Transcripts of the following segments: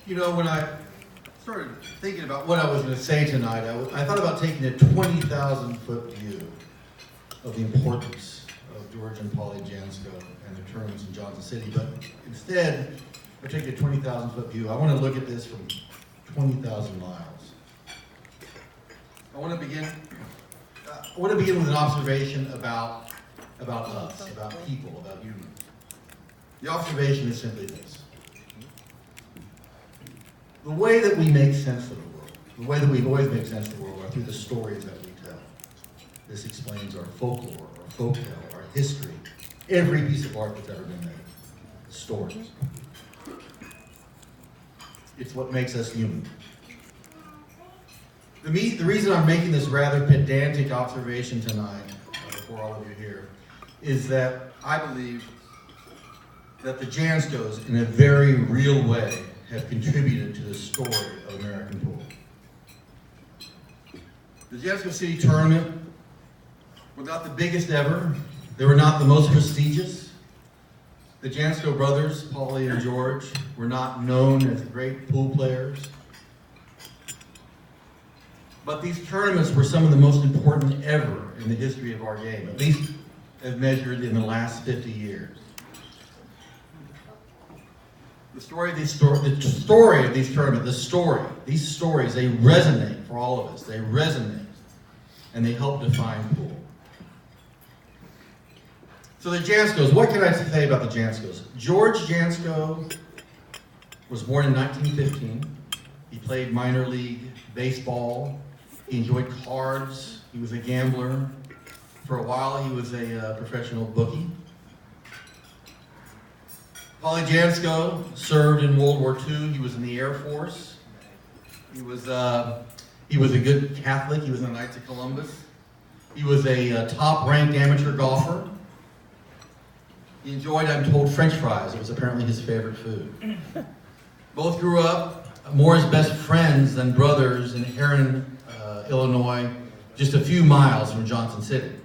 You know, when I started thinking about what I was going to say tonight, I thought about taking a 20,000-foot view of the importance of George and Paulie Jansco and their tournaments in Johnson City, but instead, we're taking a 20,000-foot view. I want to look at this from 20,000 miles. I want to begin with an observation about us, about people, about humans. The observation is simply this. The way that we make sense of the world, the way that we've always made sense of the world are through the stories that we tell. This explains our folklore, our folktale, our history, every piece of art that's ever been made. Stories. It's what makes us human. The reason I'm making this rather pedantic observation tonight, before all of you here, is that I believe that the Janscos, in a very real way, have contributed to the story of American pool. The Jansco City tournament was not the biggest ever. They were not the most prestigious. The Jansco brothers, Paulie and George, were not known as great pool players. But these tournaments were some of the most important ever in the history of our game, at least as measured in the last 50 years. The story of these tournaments, these stories, they resonate for all of us. They resonate, and they help define pool. So the Janscos, what can I say about the Janscos? George Jansco was born in 1915. He played minor league baseball. He enjoyed cards. He was a gambler. For a while, he was a professional bookie. Paulie Jansco served in World War II. He was in the Air Force. He was a good Catholic. He was in the Knights of Columbus. He was a top-ranked amateur golfer. He enjoyed, I'm told, French fries. It was apparently his favorite food. Both grew up more as best friends than brothers in Erin, Illinois, just a few miles from Johnson City.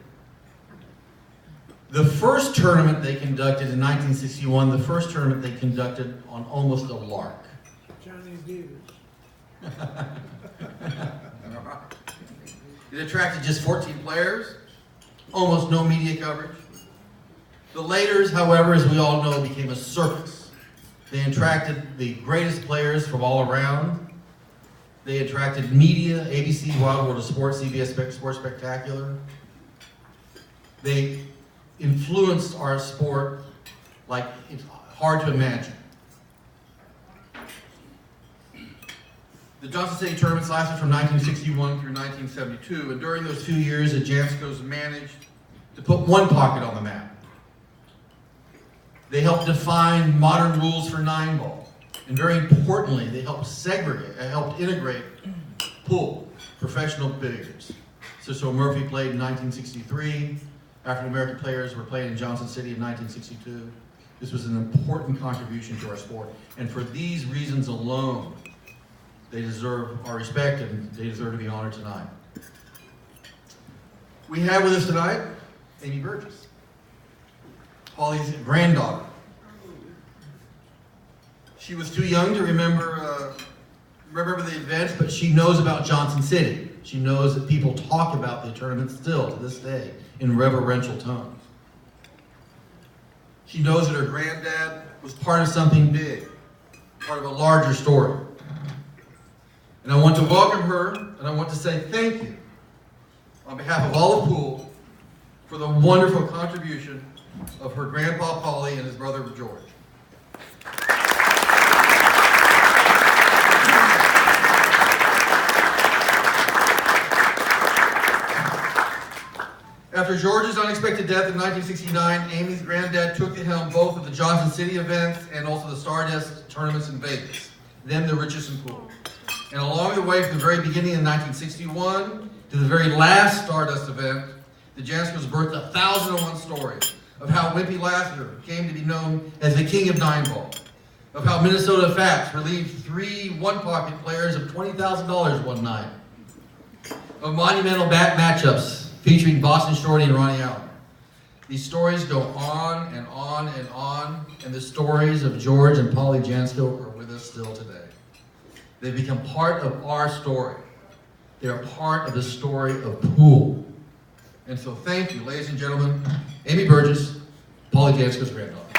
The first tournament they conducted in 1961, the first tournament they conducted on almost a lark. Chinese divas. It attracted just 14 players, almost no media coverage. The Laters, however, as we all know, became a circus. They attracted the greatest players from all around. They attracted media, ABC, Wild World of Sports, CBS Sports Spectacular. They influenced our sport like it's hard to imagine. The Johnson City tournaments lasted from 1961 through 1972, and during those 2 years, the Janscos managed to put one pocket on the map. They helped define modern rules for 9-ball. And very importantly, they helped integrate pool, professional billiards. Cicero Murphy played in 1963. African-American players were playing in Johnson City in 1962. This was an important contribution to our sport. And for these reasons alone, they deserve our respect and they deserve to be honored tonight. We have with us tonight, Amy Burgess, Paulie's granddaughter. She was too young to remember the events, but she knows about Johnson City. She knows that people talk about the tournament still to this day in reverential tones. She knows that her granddad was part of something big, part of a larger story. And I want to welcome her, and I want to say thank you on behalf of all of Pool for the wonderful contribution of her grandpa Paulie and his brother George. After George's unexpected death in 1969, Amy's granddad took the helm both of the Johnson City events and also the Stardust tournaments in Vegas, then the Richardson Pool. And along the way, from the very beginning in 1961 to the very last Stardust event, the Janscos birthed 1,001 stories of how Wimpy Lassiter came to be known as the king of 9-ball, of how Minnesota Fats relieved 3 one-pocket players of $20,000 one night, of monumental matchups featuring Boston Shorty and Ronnie Allen. These stories go on and on and on, and the stories of George and Paulie Jansco are with us still today. They've become part of our story. They're part of the story of pool. And so thank you, ladies and gentlemen, Amy Burgess, Paulie Jansco's granddaughter.